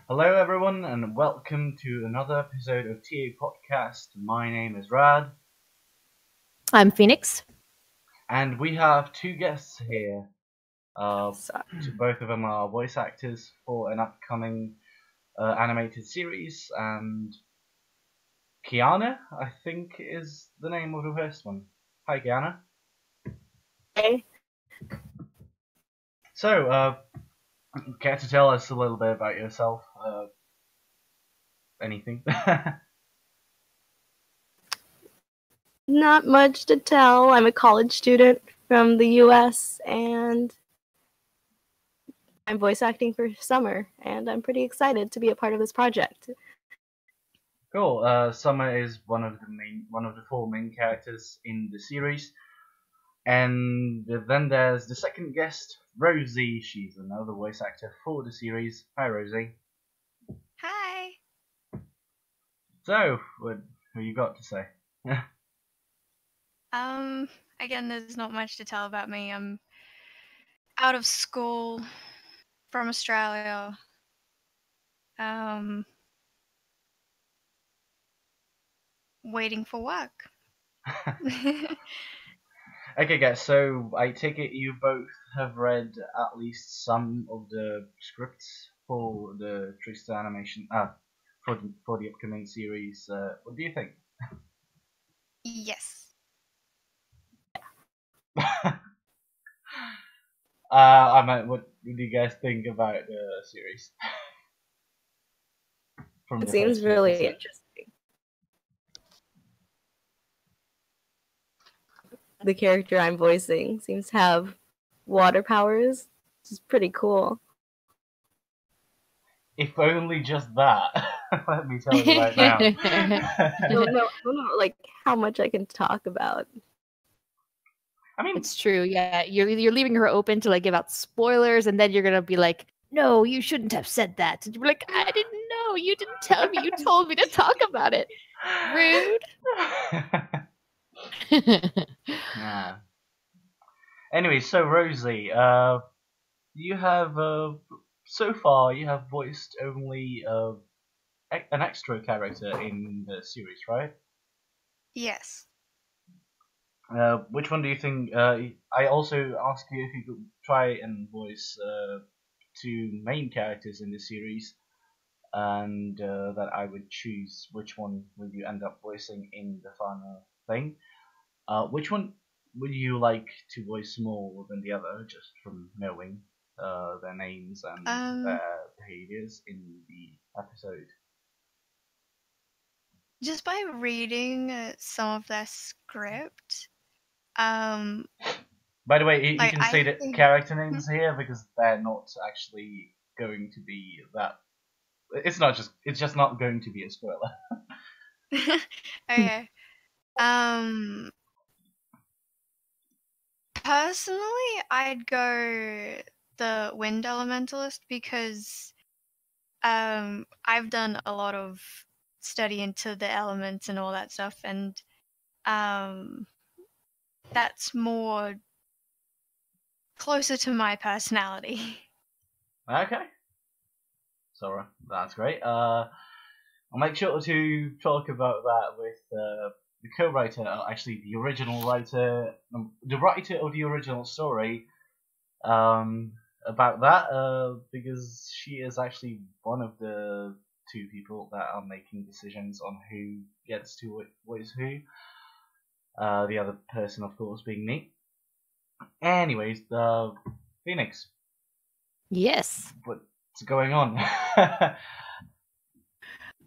Hello, everyone, and welcome to another episode of TA Podcast. My name is Rad, I'm Phoenix. and we have two guests here. So, Both of them are voice actors for an upcoming animated series, and Kiana, I think, is the name of the first one. Hi, Kiana. hey. So, care to tell us a little bit about yourself? Anything? Not much to tell. I'm a college student from the US and I'm voice acting for Summer, and I'm pretty excited to be a part of this project. Cool. Summer is one of the four main characters in the series, and then there's the second guest, Rosie. She's another voice actor for the series. Hi, Rosie. Hi. So, what you got to say? Again, there's not much to tell about me. I'm out of school from Australia. Waiting for work. Okay, guys. So I take it you both have read at least some of the scripts for the Trickster animation. For the upcoming series. What do you think? Yes. I meant, what do you guys think about the series? It seems really interesting. The character I'm voicing seems to have water powers, which is pretty cool. If only just that. Let me tell you right now. I don't know like how much I can talk about. I mean, It's true, yeah. You're leaving her open to like give out spoilers, and then you're gonna be like, "No, you shouldn't have said that." And you're like, "I didn't know. You didn't tell me. You told me to talk about it. Rude." yeah. Anyway, so Rosie, you have so far you have voiced only an extra character in the series, right? Yes. Which one do you think? I also asked you if you could try and voice two main characters in the series, and that I would choose which one would you end up voicing in the final thing. Which one would you like to voice more than the other, just from knowing their names and their behaviors in the episode? Just by reading some of their script. By the way, you can say the character names here because they're not actually going to be that. It's just not going to be a spoiler. Okay. Personally, I'd go the Wind Elementalist because I've done a lot of study into the elements and all that stuff, and that's more closer to my personality. Okay. So that's great. I'll make sure to talk about that with the co-writer, actually the original writer, the writer of the original story, about that, because she is actually one of the two people that are making decisions on who gets to voice who. The other person, of course, being me. Anyways, Phoenix. Yes. What's going on?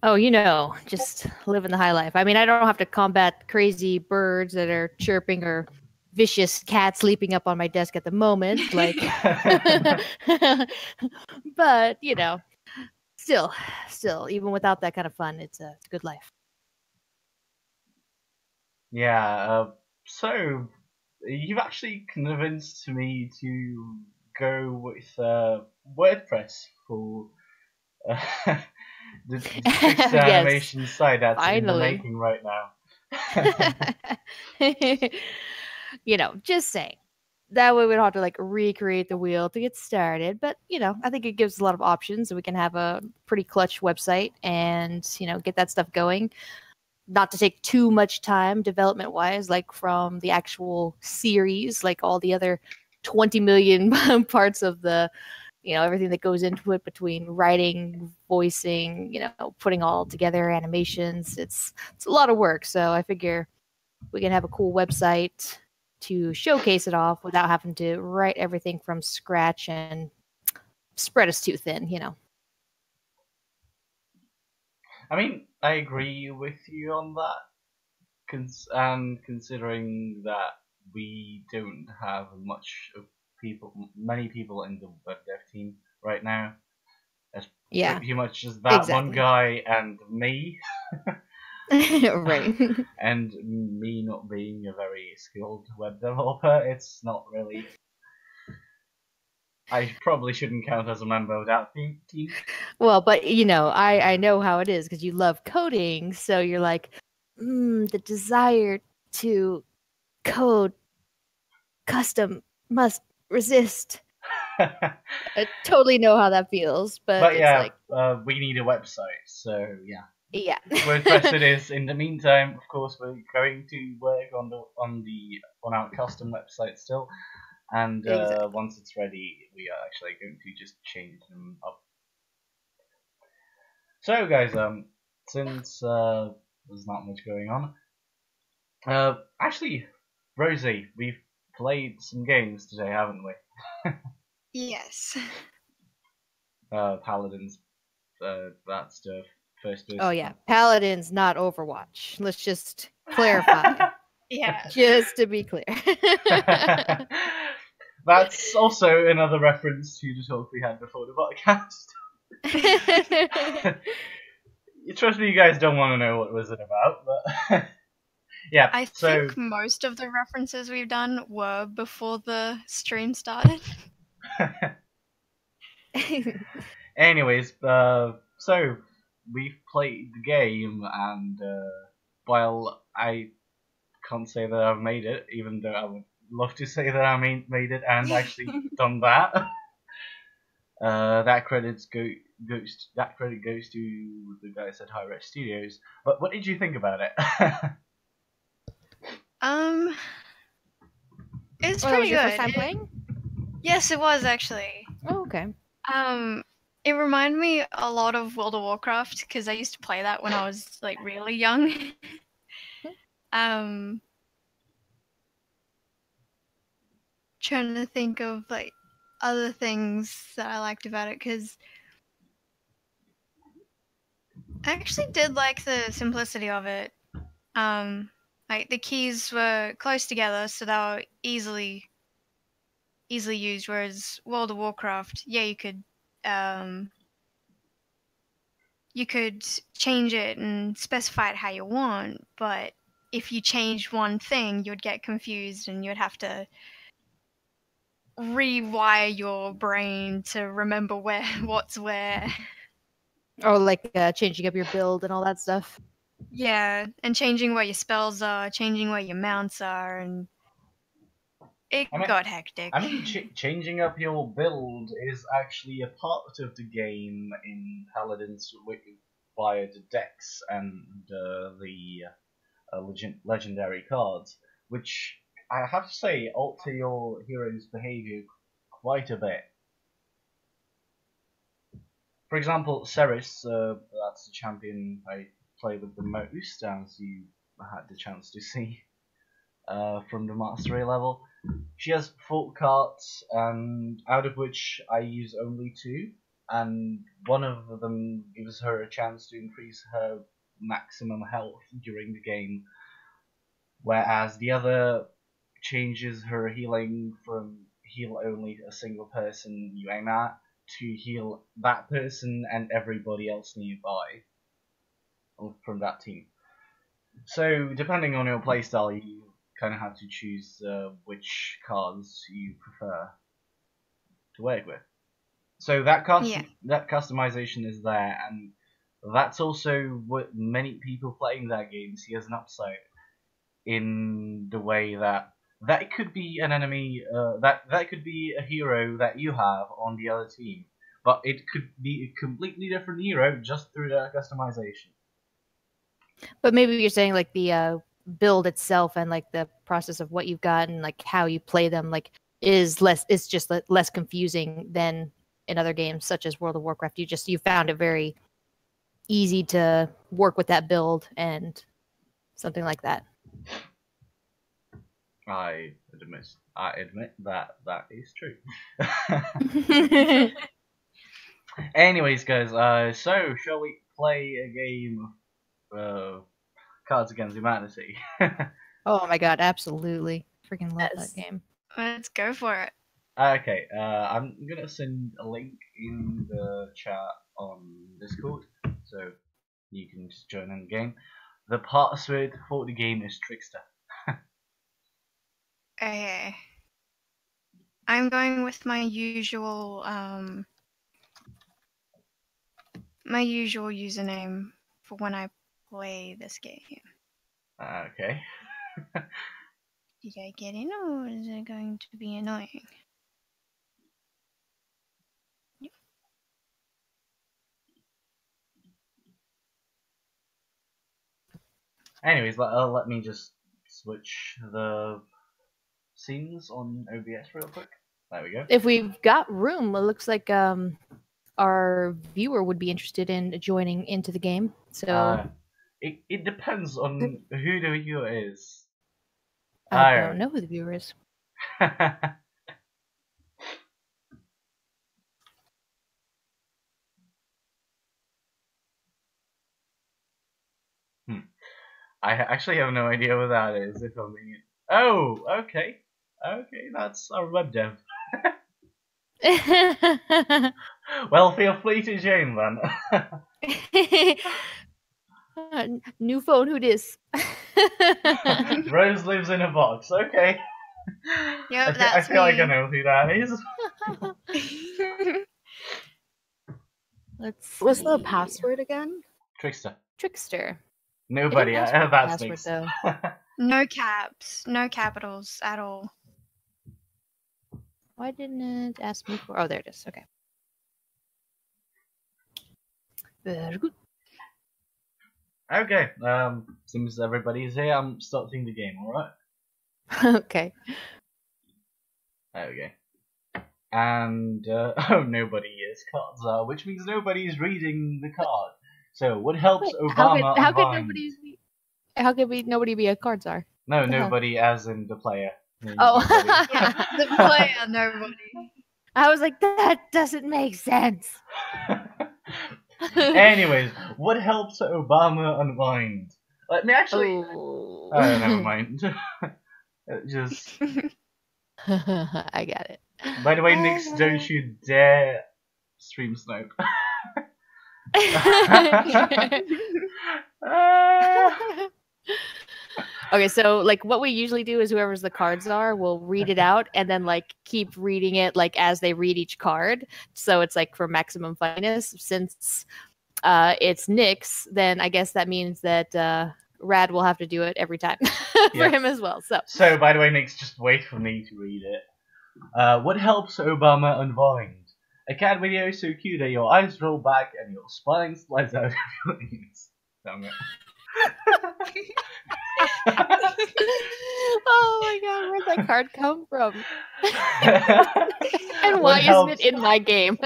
Oh, just living the high life. I mean, I don't have to combat crazy birds that are chirping or vicious cats leaping up on my desk at the moment. Like, but still, even without that kind of fun, it's a good life. Yeah. So you've actually convinced me to go with WordPress for the Trickster Yes. animation site that's in the Finally. making right now. Just saying. that way we don't have to like recreate the wheel to get started. But I think it gives a lot of options, and we can have a pretty clutch website and get that stuff going. Not to take too much time development wise, like from the actual series, like all the other 20 million parts of the everything that goes into it, between writing, voicing, putting all together, animations. It's a lot of work. So I figure we can have a cool website to showcase it off without having to write everything from scratch and spread us too thin. I mean, I agree with you on that, and considering that we don't have many people in the web dev team right now. It's pretty much just that one guy and me. Right. And me not being a very skilled web developer, it's not really. I probably shouldn't count as a member of that team. Well, but I know how it is, because you love coding, so you're like, the desire to code custom must resist. I totally know how that feels, but it's yeah, like, we need a website, so yeah. Yeah. WordPress it is. In the meantime, of course, we're going to work on our custom website still, and Exactly. once it's ready, we are actually going to just change them up. So, guys, since there's not much going on, actually, Rosie, we've played some games today, haven't we? Yes. Paladins, that stuff. First person. Oh yeah, Paladins, not Overwatch. Let's just clarify. Yeah. Just to be clear. That's also another reference to the talk we had before the podcast. Trust me, you guys don't want to know what was it about, but yeah. I think most of the references we've done were before the stream started. Anyways, so we've played the game, and while I can't say that I've made it, even though I would love to say that I made it and actually done that, that credit goes to the guys at Hi-Rez Studios. But what did you think about it? It's pretty good. First time playing? Yes, it was actually. Oh, okay. It reminded me a lot of World of Warcraft, because I used to play that when I was like really young. Trying to think of like other things that I liked about it, because I actually did like the simplicity of it. Like the keys were close together, so they were easily used. Whereas World of Warcraft, yeah, you could change it and specify it how you want, but if you changed one thing, you'd get confused and you'd have to rewire your brain to remember what's where. Or like changing up your build and all that stuff. Yeah, and changing where your spells are, changing where your mounts are, and it got hectic. I mean, changing up your build is actually a part of the game in Paladins via the decks and the legendary cards, which I have to say alter your hero's behavior quite a bit. For example, Ceres, that's the champion I play with the most, as you had the chance to see from the mastery level. She has 4 cards, and out of which I use only 2, and one of them gives her a chance to increase her maximum health during the game, whereas the other changes her healing from heal only a single person you aim at to heal that person and everybody else nearby from that team. So depending on your playstyle, you kind of have to choose which cards you prefer to work with. So that customization is there, and that's also what many people playing that game see as an upside, in the way that that could be an enemy. That could be a hero that you have on the other team, but it could be a completely different hero just through the customization. But maybe you're saying like the build itself and like the process of what you've got and like how you play them like is just less confusing than in other games such as World of Warcraft. You found it very easy to work with that build and something like that. I admit that is true. Anyways, guys, so shall we play a game of Cards Against Humanity? Oh my god, absolutely. Freaking love Yes. that game. Let's go for it. Okay, I'm gonna send a link in the chat on Discord, so you can just join in the game. The password for the game is Trickster. Okay. I'm going with my usual username for when I play this game. Okay. Did I get in or is it going to be annoying? Yep. Anyways, let me just switch the scenes on OBS real quick. There we go. If we've got room, it looks like our viewer would be interested in joining into the game. So It depends on who the viewer is. I don't know who the viewer is. I actually have no idea what that is. If I'm being... Oh, okay, that's our web dev. Well, feel free to join then. New phone, who dis? Rose lives in a box. Okay. Yep, I that's feel like I me. know who that is. Let's What's the see. password again? Trickster. Trickster. Nobody. It didn't ask for the That's password, Nix. though. No caps, no capitals at all. Why didn't it ask me for? Oh, there it is. Okay. Very good. Okay. Seems everybody's here. I'm starting the game. All right. Okay. There we go. And oh, nobody is cards are, which means nobody's reading the card. So what helps Wait, Obama? how could unbind? nobody be a card czar? No, the hell? nobody, as in the player. Oh. Yeah, the player, nobody. I was like, that doesn't make sense. Anyways, what helps Obama unwind? Let me actually. Oh. Oh, never mind. Just. I got it. By the way, Nix, don't you dare stream Snope. Okay, so like what we usually do is whoever's the cards are, we'll read it out and then like keep reading it like as they read each card. So it's like for maximum funniness. Since it's Nyx, then I guess that means that Rad will have to do it every time for Yes. him as well. So, by the way, Nix, just wait for me to read it. What helps Obama unwind? A cat video so cute that your eyes roll back and your spine slides out of your ears. Damn it. Oh my god, where'd that card come from? And What why helps- isn't it in my game?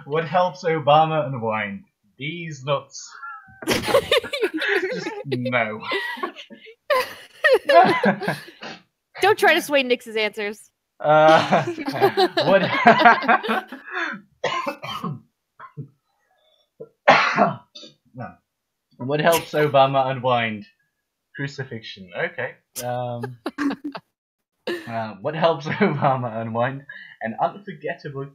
What helps Obama unwind? These nuts. Just no. Don't try to sway Nyx's answers. What? No. What helps Obama unwind? Crucifixion. Okay. What helps Obama unwind? An unforgettable.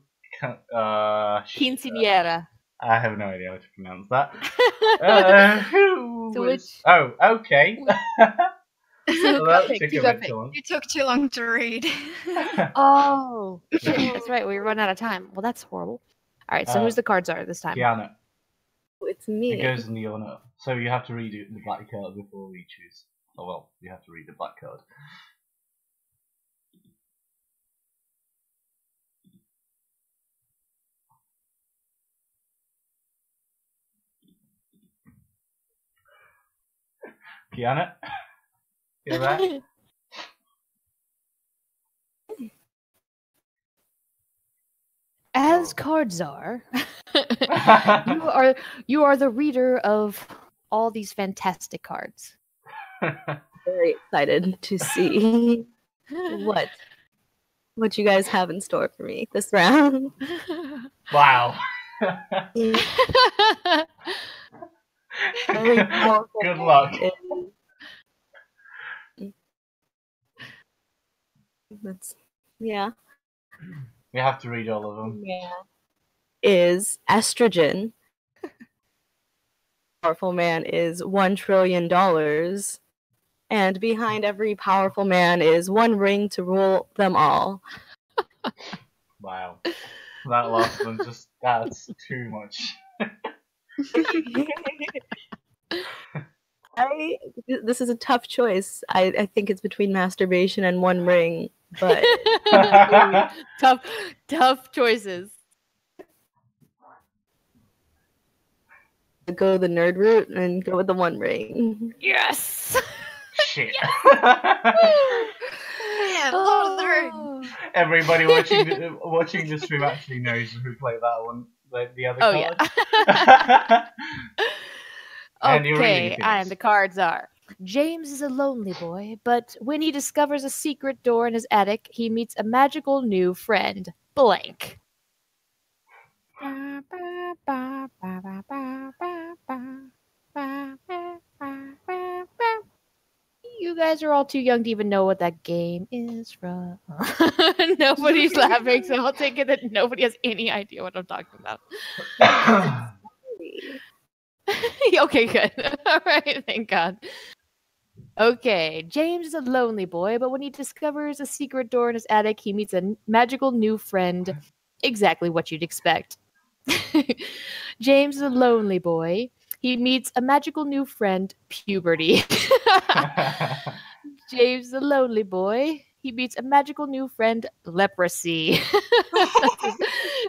Quinceañera. I have no idea how to pronounce that. Who So was... which- Oh, okay. So Well, that pick, took you a go bit pick. too long. You took too long to read. Oh, shit, that's right. We run out of time. Well, that's horrible. All right, so who's the cards are this time? Kiana. It's It me. goes in the order. So you have to read the black card before we choose. Oh well, you have to read the black card. Kiana, you're right. As cards are, you are the reader of all these fantastic cards. Very excited to see what you guys have in store for me this round. Wow. Very powerful Good luck. Yeah. We have to read all of them. Yeah. Is estrogen. Powerful man is $1 trillion. And behind every powerful man is one ring to rule them all. Wow. That last one, that's too much. This is a tough choice. I think it's between masturbation and one ring, but tough choices. Go the nerd route and go with the one ring. Yes. Shit. Yeah, Lord of the Rings. Everybody watching the stream actually knows who played that one, like the other card. Yeah. And you're reading Okay, things. and the cards are: James is a lonely boy, but when he discovers a secret door in his attic, he meets a magical new friend, blank. You guys are all too young to even know what that game is from. Nobody's laughing, so I'll take it that nobody has any idea what I'm talking about. Okay, good. All right, thank God. Okay, James is a lonely boy, but when he discovers a secret door in his attic, he meets a magical new friend. Exactly what you'd expect. James is a lonely boy. He meets a magical new friend, puberty. James is a lonely boy. He meets a magical new friend, leprosy.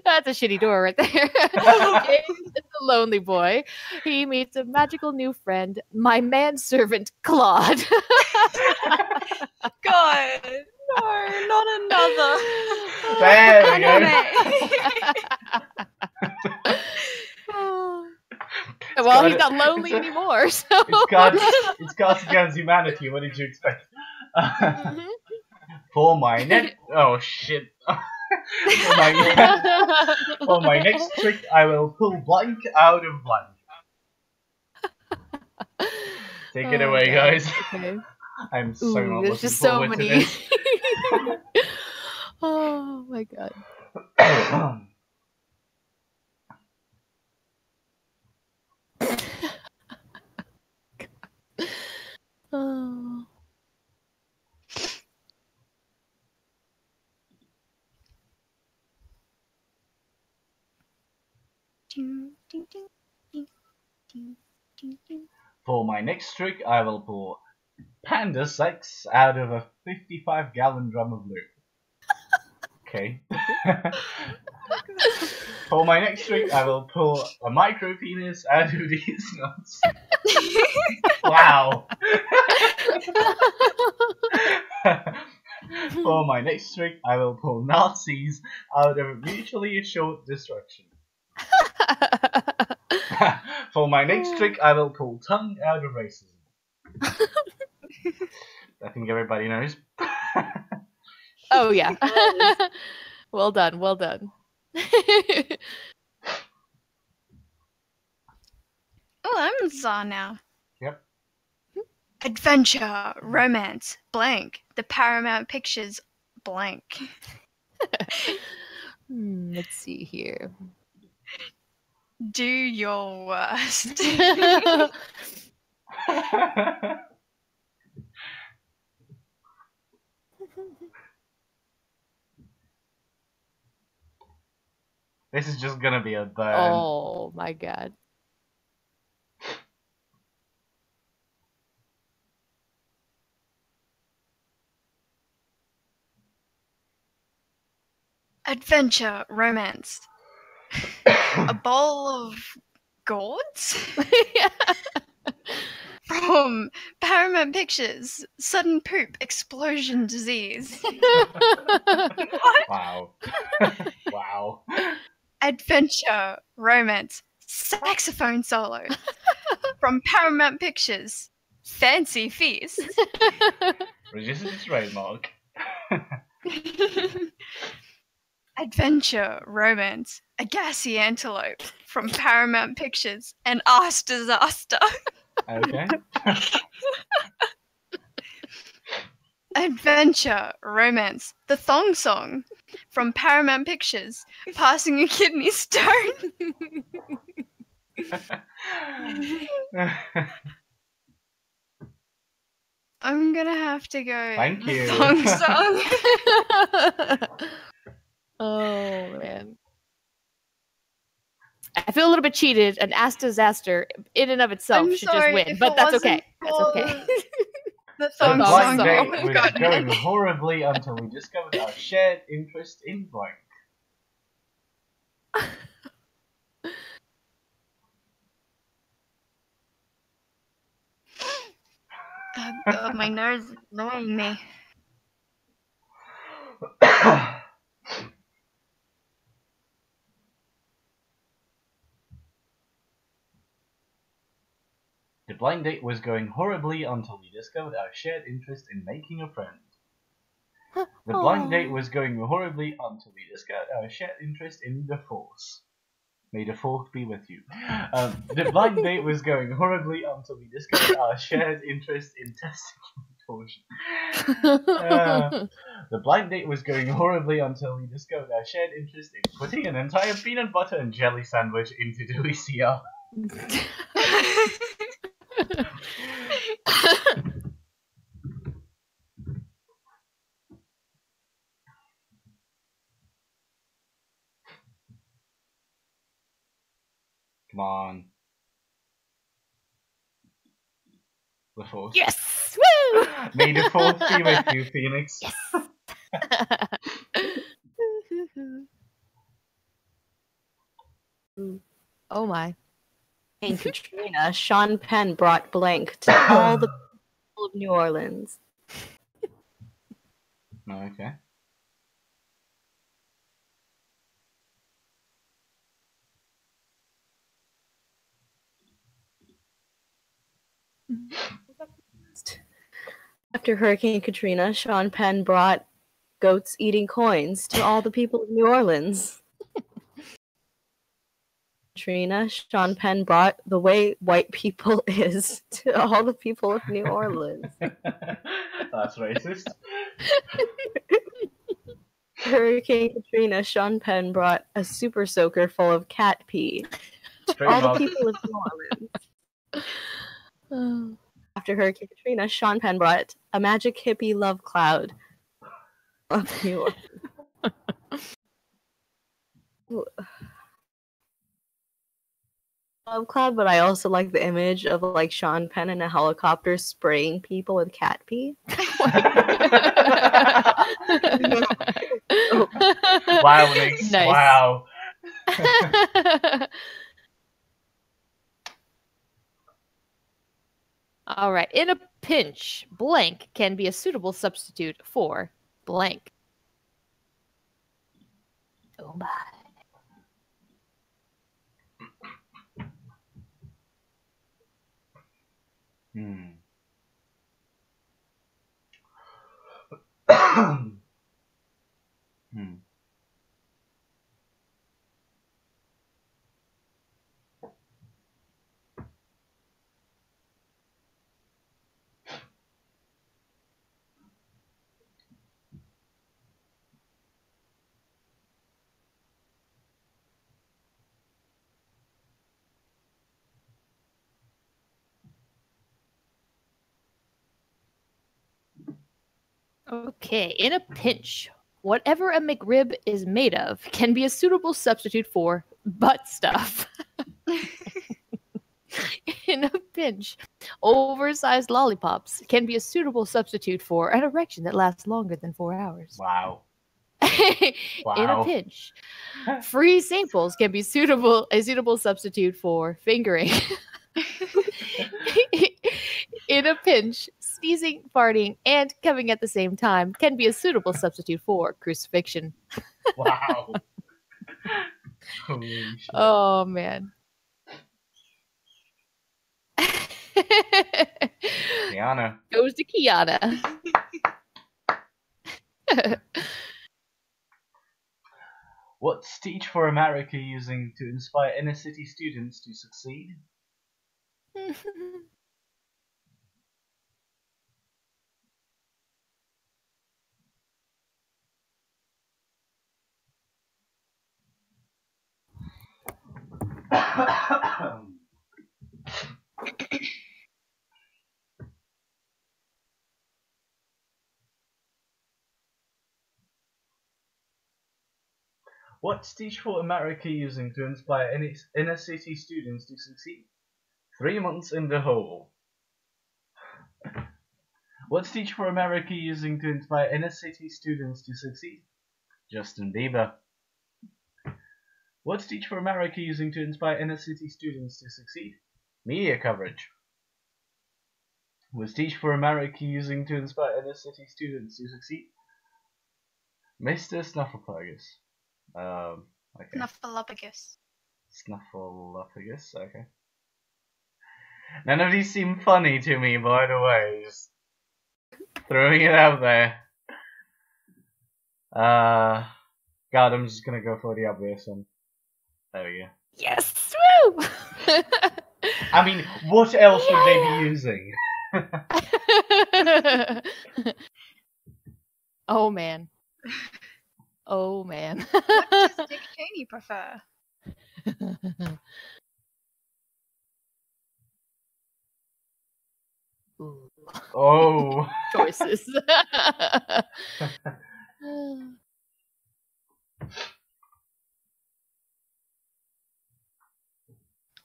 That's a shitty door right there. James is a lonely boy. He meets a magical new friend, my manservant, Claude. God, no, not another. There we go. Well, he's not lonely anymore, so... It's Cards Against Humanity, what did you expect? For my next... Oh, shit. For my next trick, I will pull blank out of blank. Take it away, God. guys. Okay. I'm so not There's looking just so forward to many. this. Oh, my God. Oh. For my next trick, I will pull panda sex out of a 55-gallon drum of lube. Okay. For my next trick, I will pull a micro penis out of these nuts. Wow. For my next trick, I will pull Nazis out of mutually assured destruction. For my next trick, I will pull tongue out of racism. I think everybody knows. Oh, yeah. Well done, well done. Oh, I'm Zah now. Yep. Adventure, romance, blank. The Paramount Pictures, blank. Let's see here. Do your worst. This is just gonna be a burn. Oh, my God. Adventure, romance. A bowl of gourds? From Paramount Pictures, sudden poop, explosion, disease. Wow. Wow. Adventure, romance, saxophone solo. From Paramount Pictures, fancy feast. Registered trademark. Adventure, romance, a gassy antelope. From Paramount Pictures, an arse disaster. Okay. Adventure, romance, the thong song. From Paramount Pictures, passing a kidney stone. I'm gonna have to go. Thank the you. thong song. Oh man. I feel a little bit cheated. An ass disaster in and of itself I'm should just sorry win, if but it that's wasn't okay. That's for okay. The The thong blind song. date Oh, was God, going man. horribly until we discovered our shared interest in blank. My nose is annoying me. The blind date was going horribly until we discovered our shared interest in making a friend. The blind date was going horribly until we discovered our shared interest in the Force. May the Fourth be with you. The blind date was going horribly until we discovered our shared interest in testicle torsion. The blind date was going horribly until we discovered our shared interest in putting an entire peanut butter and jelly sandwich into the VCR. Come on. The Fourth. Yes! Woo! May the Fourth be with you, Phoenix. Yes. Oh my. In Katrina, Sean Penn brought blank to all the people of New Orleans. Okay. After Hurricane Katrina, Sean Penn brought goats eating coins to all the people of New Orleans. Katrina, Sean Penn brought the way white people is to all the people of New Orleans. That's racist. Hurricane Katrina, Sean Penn brought a super soaker full of cat pee to all the Trademark. people of New Orleans. After Hurricane Katrina, Sean Penn brought a magic hippie love cloud of New Orleans. Love cloud, but I also like the image of like Sean Penn in a helicopter spraying people with cat pee. Wow, Nix. Nice. Wow. All right. In a pinch, blank can be a suitable substitute for blank. Oh my. Hmm. Hmm. Okay. In a pinch, whatever a McRib is made of can be a suitable substitute for butt stuff. In a pinch, oversized lollipops can be a suitable substitute for an erection that lasts longer than 4 hours. Wow. In Wow. a pinch, free samples can be a suitable substitute for fingering. In a pinch, sneezing, farting, and coming at the same time can be a suitable substitute for crucifixion. Wow. Holy shit. Oh man. Kiana. Goes to Kiana. What's Teach for America using to inspire inner city students to succeed? What's Teach for America using to inspire inner city students to succeed? 3 months in the hole. What's Teach for America using to inspire inner city students to succeed? Justin Bieber. What's Teach for America using to inspire inner city students to succeed? Media coverage. What's Teach for America using to inspire inner city students to succeed? Mr. Snuffleupagus. Okay. Snuffleupagus. Snuffleupagus, okay. None of these seem funny to me, by the way. Just throwing it out there. God, I'm just gonna go for the obvious one. There we go. Yes! Woo! I mean, what else would they be using? Oh man. Oh man. What does Dick Cheney prefer? Ooh, Oh. choices.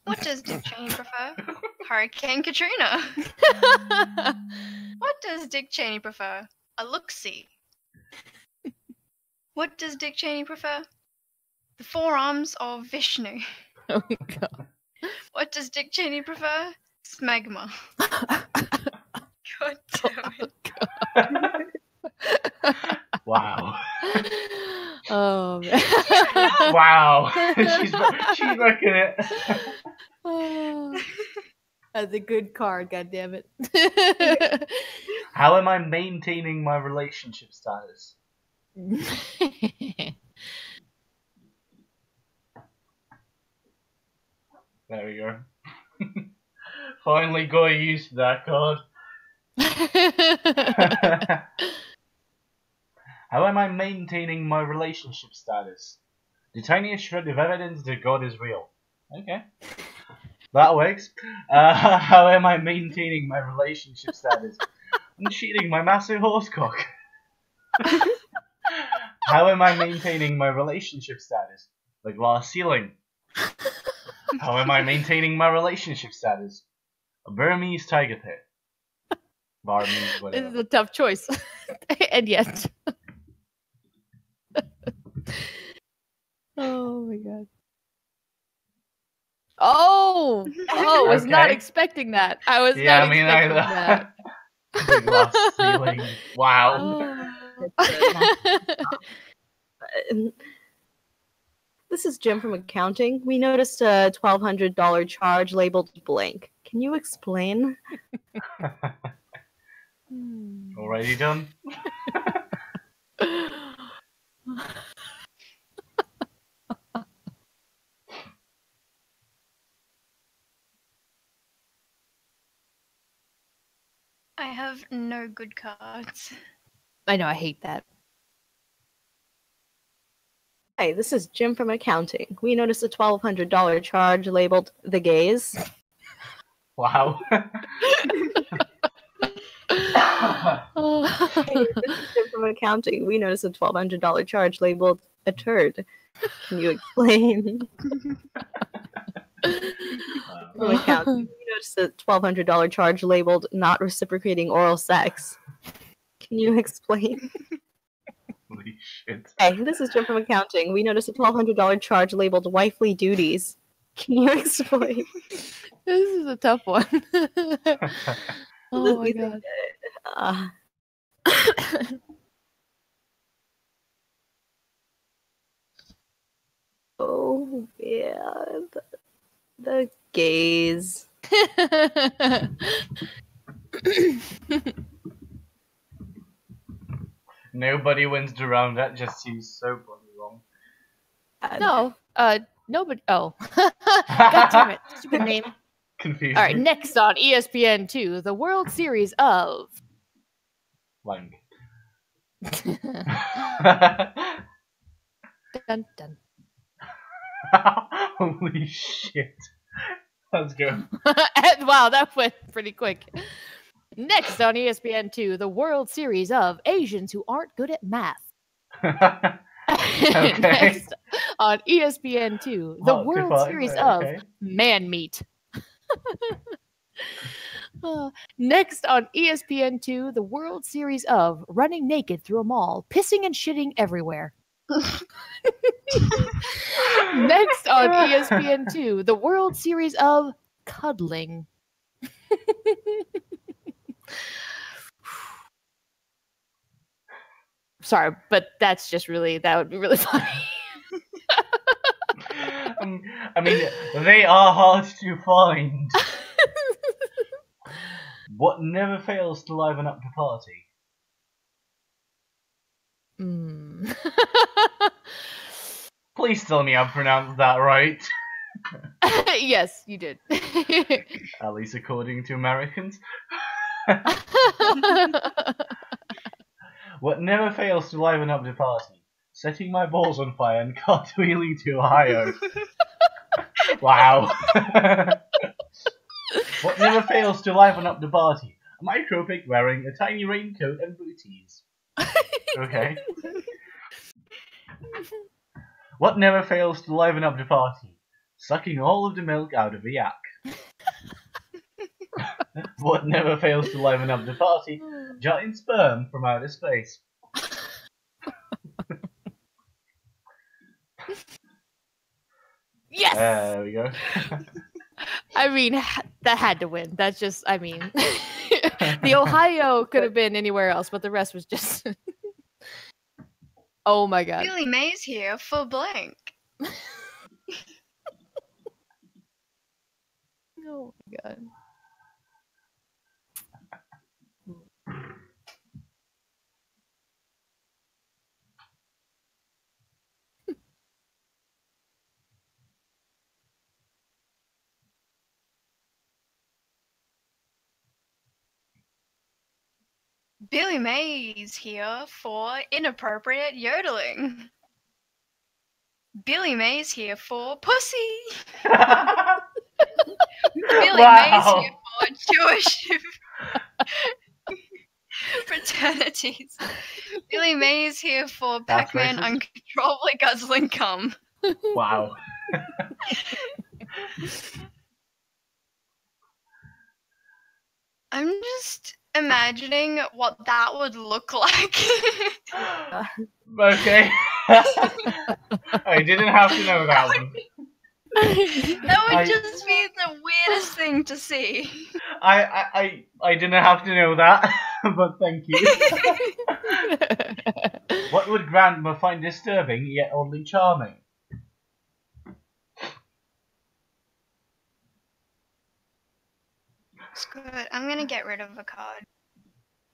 What does Dick Cheney prefer? Hurricane Katrina. What does Dick Cheney prefer? A look-see. What does Dick Cheney prefer? The forearms of Vishnu. Oh god. What does Dick Cheney prefer? Smegma. God damn it. Wow. Oh man. Wow. she's wrecking it. Oh. That's a good card, goddammit. How am I maintaining my relationship status? There we go. Finally got used to that card. How am I maintaining my relationship status? The tiniest shred of evidence that God is real. Okay. That works. How am I maintaining my relationship status? I'm cheating my massive horse cock. How am I maintaining my relationship status? The glass ceiling. How am I maintaining my relationship status? A Burmese tiger pit. Burmese, This whatever. is a tough choice. And yet. Oh my god. Oh! Oh, was not Okay. expecting that. I was Yeah, not I mean, expecting either. that. The glass ceiling. Wow. Oh. This is Jim from accounting. We noticed a $1,200 charge labeled blank. Can you explain? Already done? I have no good cards. I know, I hate that. Hi, this is Jim from accounting. We noticed a $1,200 charge labeled the gays. Wow. Oh. Hey, this is Jim from accounting. We noticed a $1,200 charge labeled a turd. Can you explain? From accounting, we noticed a $1,200 charge labeled not reciprocating oral sex. Can you explain? The Holy shit. Hey, this is Jim from accounting. We noticed a $1,200 charge labeled wifely duties. Can you explain? This is a tough one. Oh my You god. think, oh yeah, the gays. Nobody wins the round. That just seems so bloody wrong. No, nobody. Oh, god damn it! Stupid name. Confusing. All right, next on ESPN2, the World Series of. Blank. Dun, dun. Holy shit. Let's go. Wow, that went pretty quick. Next on ESPN2, the World Series of Asians who aren't good at math. Okay. Next on ESPN2, the Hot World define, Series right, of okay. Man Meat. Next on ESPN2, the World Series of Running Naked Through a Mall, Pissing and Shitting Everywhere. Next on ESPN2, the World Series of Cuddling. Sorry, but that would be really funny. I mean, they are hard to find. What never fails to liven up the party? Please tell me I pronounced that right. Yes, you did. At least according to Americans. What never fails to liven up the party? Setting my balls on fire and cartwheeling to Ohio. Wow. What never fails to liven up the party? A micropic wearing a tiny raincoat and booties. Okay. What never fails to liven up the party? Sucking all of the milk out of a yak. What never fails to liven up the party? Giant sperm from outer space. Yes! There we go. I mean, that had to win. That's just, I mean, the Ohio could have been anywhere else, but the rest was just. Oh my god. Billy Mays here for blank. Oh my god. Billy Mays here for inappropriate yodeling. Billy Mays here for pussy. Billy Mays here for Jewish fraternities. Billy Mays here for That's Pac-Man racist. uncontrollably guzzling cum. Wow. I'm just imagining what that would look like. Okay. I didn't have to know that one. That would just be the weirdest thing to see. I didn't have to know that, but thank you. What would Grandma find disturbing yet oddly charming? It's good. I'm gonna get rid of a card.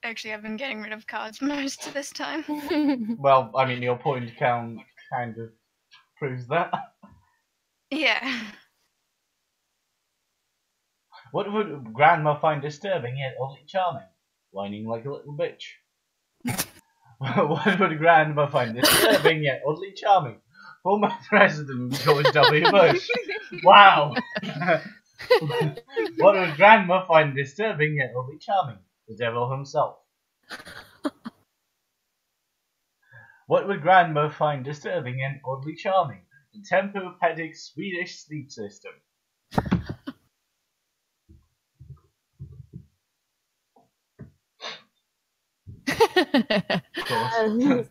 Actually, I've been getting rid of cards most of this time. Well, I mean, your point count kind of proves that. Yeah. What would Grandma find disturbing yet oddly charming? Whining like a little bitch. What would Grandma find disturbing yet oddly charming? Former President George W. Bush. Wow. What would Grandma find disturbing yet oddly charming? The devil himself. What would Grandma find disturbing and oddly charming? The Tempur-Pedic Swedish sleep system. Of course.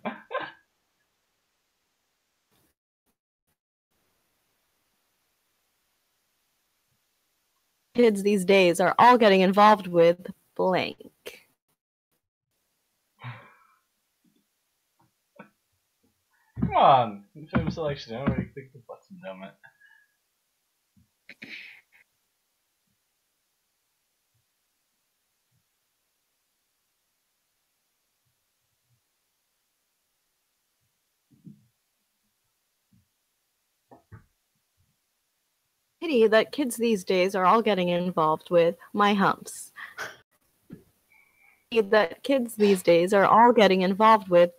kids these days are all getting involved with blank. Come on, film selection. I already clicked the button, damn it. Pity that kids these days are all getting involved with my humps. Pity that kids these days are all getting involved with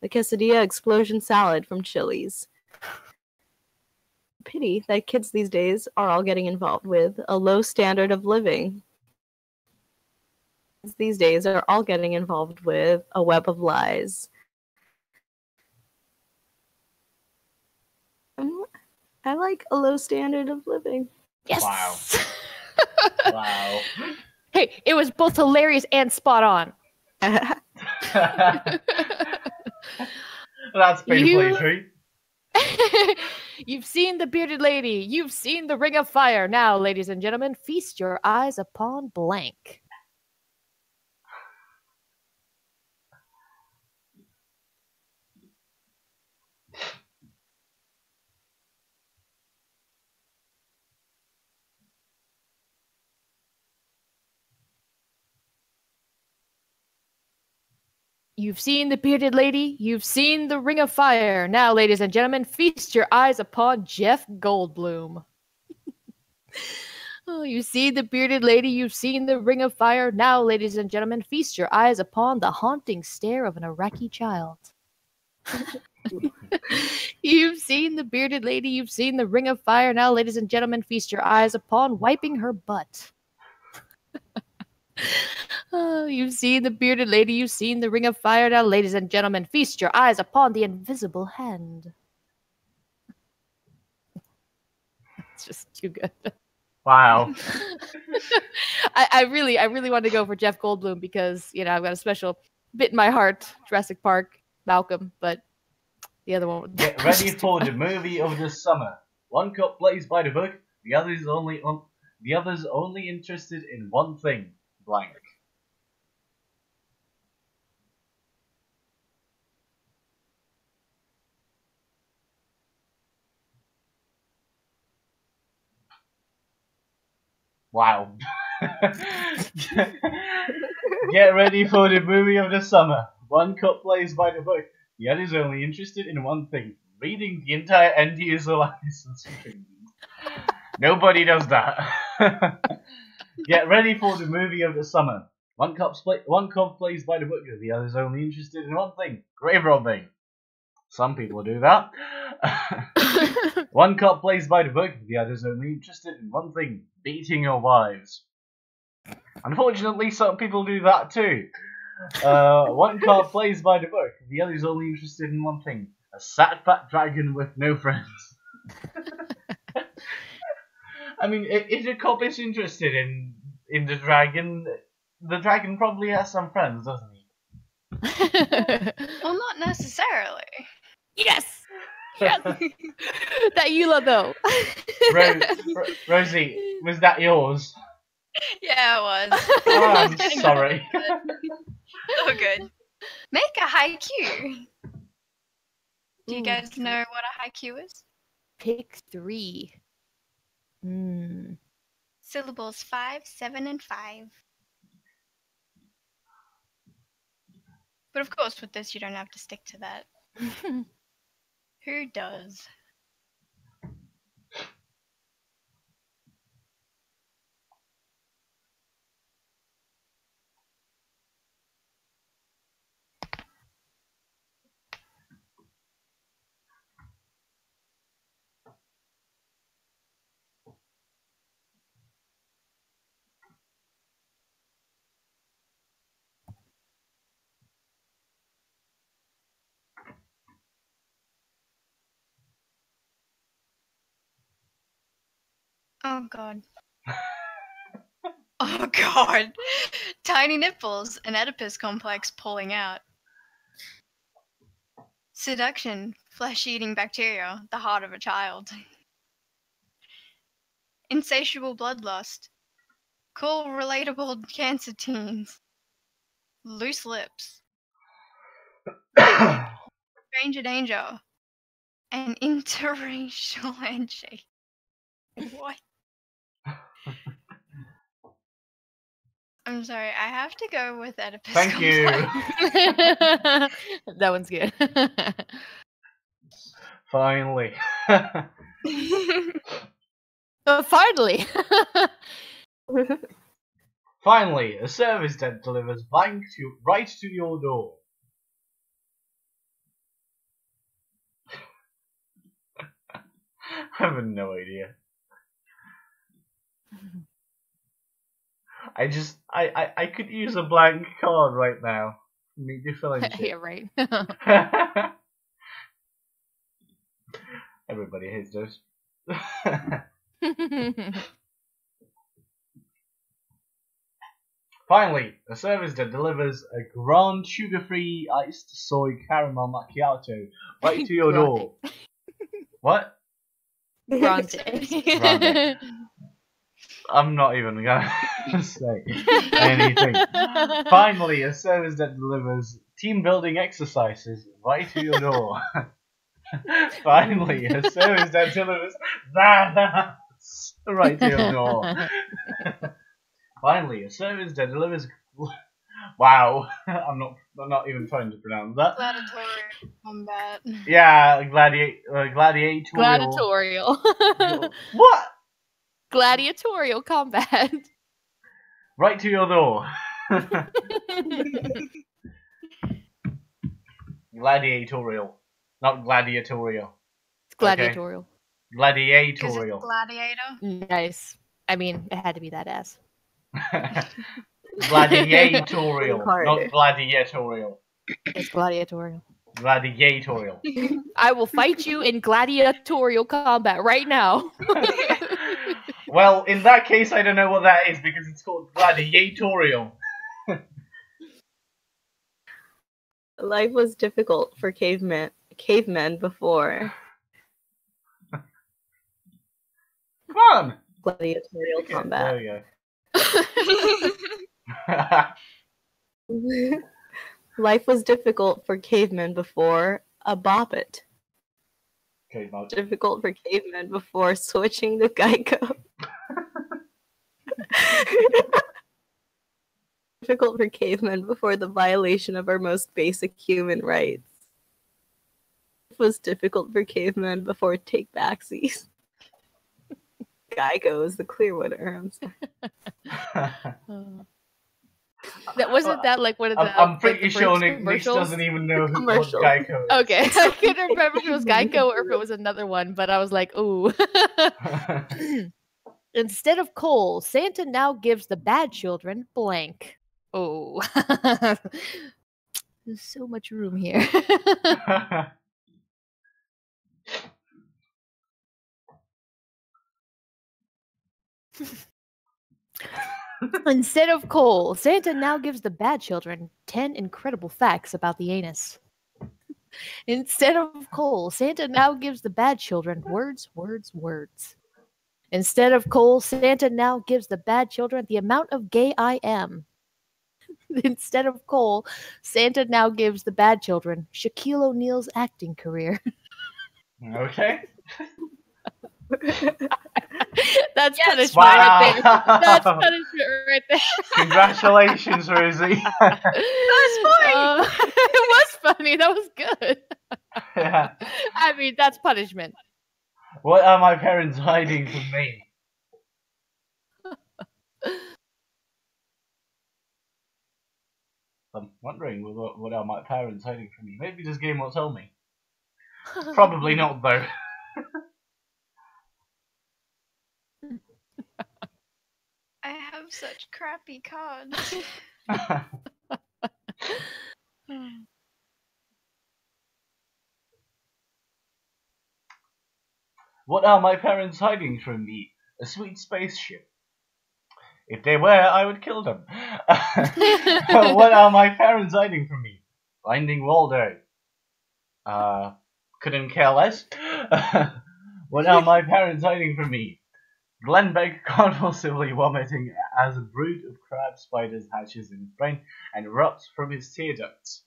the quesadilla explosion salad from Chili's. Pity that kids these days are all getting involved with a low standard of living. Kids these days are all getting involved with a web of lies. I like a low standard of living. Yes. Wow. Wow. Hey, it was both hilarious and spot on. That's painfully true. You've seen the bearded lady. You've seen the ring of fire. Now, ladies and gentlemen, feast your eyes upon blank. You've seen the bearded lady. You've seen the ring of fire. Now, ladies and gentlemen, feast your eyes upon Jeff Goldblum. Oh, you've seen the bearded lady. You've seen the ring of fire. Now, ladies and gentlemen, feast your eyes upon the haunting stare of an Iraqi child. You've seen the bearded lady. You've seen the ring of fire. Now, ladies and gentlemen, feast your eyes upon wiping her butt. Oh, you've seen the bearded lady, you've seen the ring of fire. Now, ladies and gentlemen, feast your eyes upon the invisible hand. It's just too good. Wow. I really wanted to go for Jeff Goldblum because, you know, I've got a special bit in my heart, Jurassic Park, Malcolm, but the other one. Get ready for the movie of the summer. One cop plays by the book, the other's only interested in one thing. Blank. Wow. Get ready for the movie of the summer. One cop plays by the book, the other's only interested in one thing. Reading the entire NDSL license. Nobody does that. Get ready for the movie of the summer. One cop plays by the book, the other's only interested in one thing: grave robbing. Some people do that. One cop plays by the book, the other's only interested in one thing: beating your wives. Unfortunately, some people do that too. One cop plays by the book, the other's only interested in one thing: a sad fat dragon with no friends. I mean, if the cop is interested in the dragon probably has some friends, doesn't he? Well, not necessarily. Yes! Yes! That Eula, though. Rosie, was that yours? Yeah, it was. Oh, I'm sorry. Oh, good. Make a haiku. Do you guys know what a haiku is? Pick 3. Syllables 5, 7, and 5. But of course, with this, you don't have to stick to that. Who does? Oh god. Oh god. Tiny nipples, an Oedipus complex pulling out. Seduction, flesh-eating bacteria, the heart of a child. Insatiable bloodlust, Cool, relatable cancer teens. Loose lips. Stranger danger. An interracial handshake. What? I'm sorry, I have to go with Oedipus Thank you. complex. That one's good. Finally. Finally. Finally, a service that delivers blank right to your door. I have no idea. I could use a blank card right now. Me to fill in Yeah, shit. right. Everybody hates those. Finally, a service that delivers a grand sugar-free iced soy caramel macchiato right to your door. What? Grande. Grande. I'm not even gonna say anything. Finally, a service that delivers team building exercises right to your door. Finally, a service that delivers right to your door. Finally, a service that delivers. Wow, I'm not even trying to pronounce that. Gladiatorial combat. Yeah, gladiatorial. Gladiatorial. What? Gladiatorial combat. Right to your door. Gladiatorial, not gladiatorial. It's gladiatorial. Because Gladiatorial. it's gladiator. Nice. I mean, it had to be that ass. Gladiatorial, Harder. not gladiatorial. It's gladiatorial. Gladiatorial. I will fight you in gladiatorial combat right now. Well, in that case, I don't know what that is because it's called gladiatorial. Life was difficult for cavemen before Come on. gladiatorial Okay, combat. there we go. Life was difficult for cavemen before a boppet. Okay, Mark. Difficult for cavemen before switching to Geico. Difficult for cavemen before the violation of our most basic human rights. It was difficult for cavemen before take backsies. Geico is the clear winner. I'm sorry. That wasn't that like one of the. I'm pretty the sure Brinks Nick commercials? doesn't even know what Commercial. Geico is. Okay, I couldn't remember if it was Geico or if it was another one, but I was like, ooh. Instead of coal, Santa now gives the bad children blank. Oh. There's so much room here. Instead of coal, Santa now gives the bad children 10 incredible facts about the anus. Instead of coal, Santa now gives the bad children words, words, words. Instead of coal, Santa now gives the bad children the amount of gay I am. Instead of coal, Santa now gives the bad children Shaquille O'Neal's acting career. Okay. That's Yes. punishment Wow. right there. That's punishment right there. Congratulations, Rosie. That's funny. It was funny. That was good. Yeah. I mean, that's punishment. What are my parents hiding from me? I'm wondering what are my parents hiding from me. Maybe this game will tell me. Probably not, though. I have such crappy cards. What are my parents hiding from me? A sweet spaceship. If they were, I would kill them. What are my parents hiding from me? Finding Waldo. Couldn't care less. What are my parents hiding from me? Glenbeck convulsively vomiting as a brood of crab spiders hatches in his brain and erupts from his tear ducts.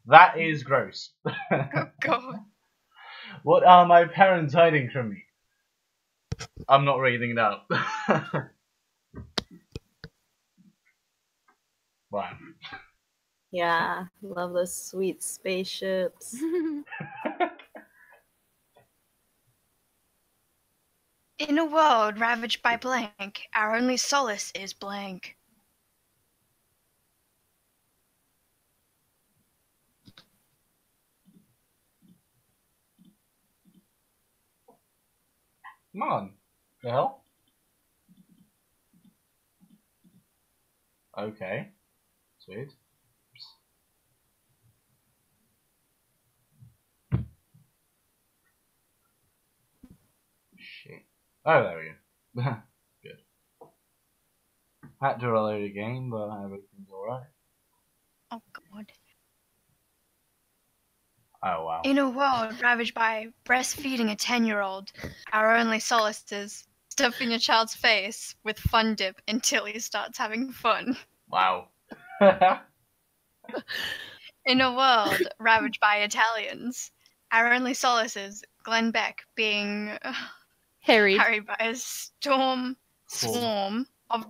That is gross. Oh god. What are my parents hiding from me? I'm not reading it out. Wow. Yeah, love those sweet spaceships. In a world ravaged by blank, our only solace is blank. Come on. The hell? Okay. Sweet. Shit. Oh, there we go. Good. Had to reload again, but everything's alright. Oh god. Oh, wow. In a world ravaged by breastfeeding a 10-year-old, our only solace is stuffing your child's face with Fun Dip until he starts having fun. Wow. In a world ravaged by Italians, our only solace is Glenn Beck being Harry. harried by a swarm of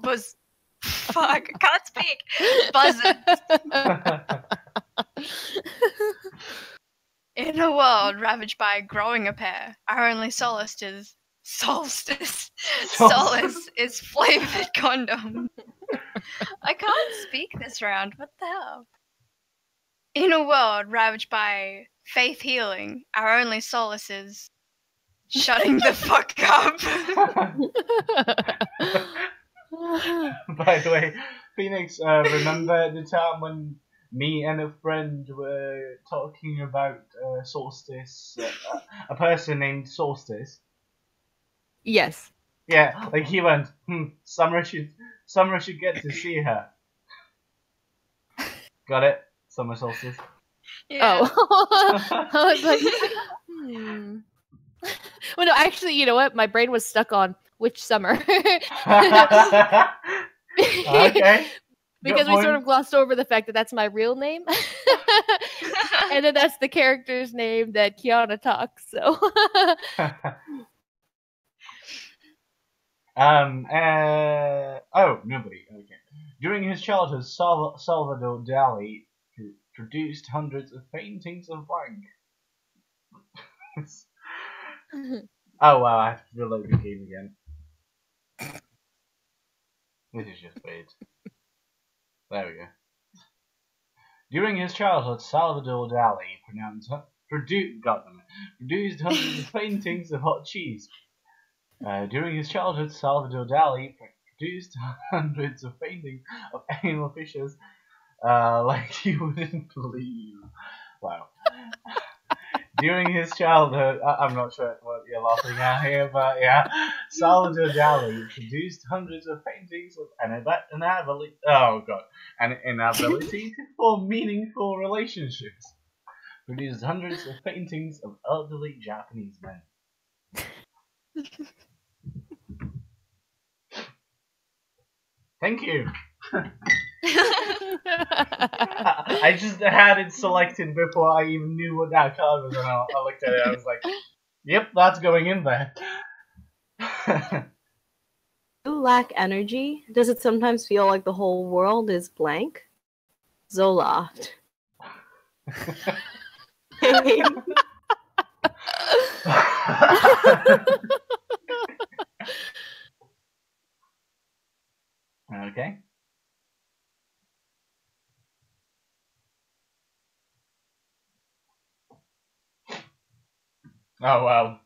fuck, I can't speak. Buzzards. In a world ravaged by growing a pair, our only solace is solstice. Solace is flavored condom. I can't speak this round. What the hell? In a world ravaged by faith healing, our only solace is shutting the fuck up. By the way, Phoenix, remember the time when me and a friend were talking about Solstice, a person named Solstice? Yes. Yeah, like he went, Summer should get to see her. Got it? Summer Solstice. Yeah. Oh. I was like, Well, no, actually, you know what? My brain was stuck on which summer. Okay. Because we sort of glossed over the fact that that's my real name. And then that's the character's name that Kiana talks, so. Oh, nobody. Okay. During his childhood, Salvador Dali produced hundreds of paintings of blank. Oh wow, I have to reload the game again. This is just weird. There we go. During his childhood, Salvador Dali produced hundreds of paintings of hot cheese. During his childhood, Salvador Dali produced hundreds of paintings of animal fishes, like you wouldn't believe. Wow. During his childhood, I'm not sure what you're laughing at here, but yeah, Salvador Dali produced hundreds of paintings of an inability to form meaningful relationships. Produced hundreds of paintings of elderly Japanese men. Thank you. I just had it selected before I even knew what that card was, and I looked at it. I was like, "Yep, that's going in there." You lack energy? Does it sometimes feel like the whole world is blank? Zoloft. Okay. Oh wow.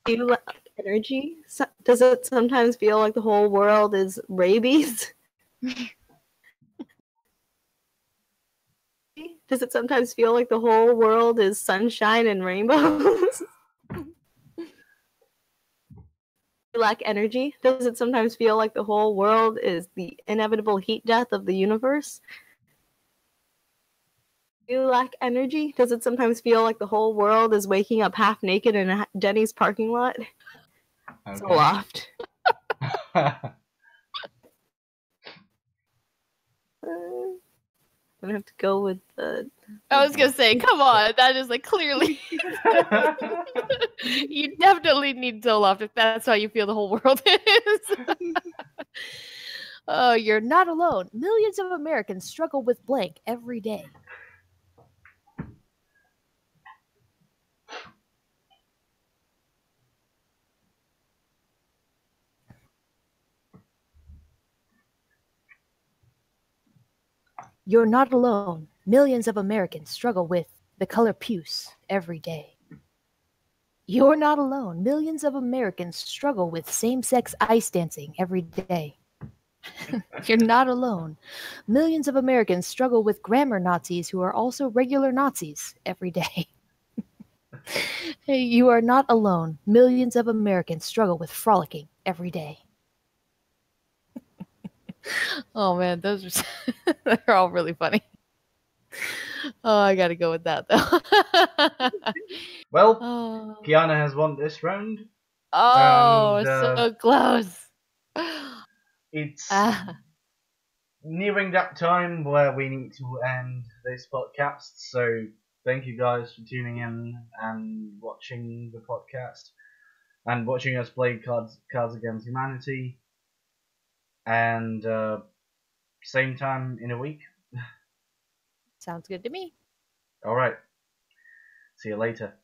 You lack energy? Does it sometimes feel like the whole world is rabies? Does it sometimes feel like the whole world is sunshine and rainbows? You lack energy? Does it sometimes feel like the whole world is the inevitable heat death of the universe? You lack energy? Does it sometimes feel like the whole world is waking up half naked in a Denny's parking lot? Zoloft. I'm gonna have to go with the. I was gonna say, come on, that is like clearly. You definitely need Zoloft if that's how you feel the whole world is. Oh, you're not alone. Millions of Americans struggle with blank every day. You're not alone. Millions of Americans struggle with the color puce every day. You're not alone. Millions of Americans struggle with same-sex ice dancing every day. You're not alone. Millions of Americans struggle with grammar Nazis who are also regular Nazis every day. Hey, you are not alone. Millions of Americans struggle with frolicking every day. Oh man, those are they're all really funny. Oh, I gotta go with that though. Well, Oh, Kiana has won this round. oh And, so close. It's Ah, nearing that time where we need to end this podcast. So thank you guys for tuning in and watching the podcast and watching us play Cards Against Humanity. And same time in a week. sounds good to me. All right. See you later.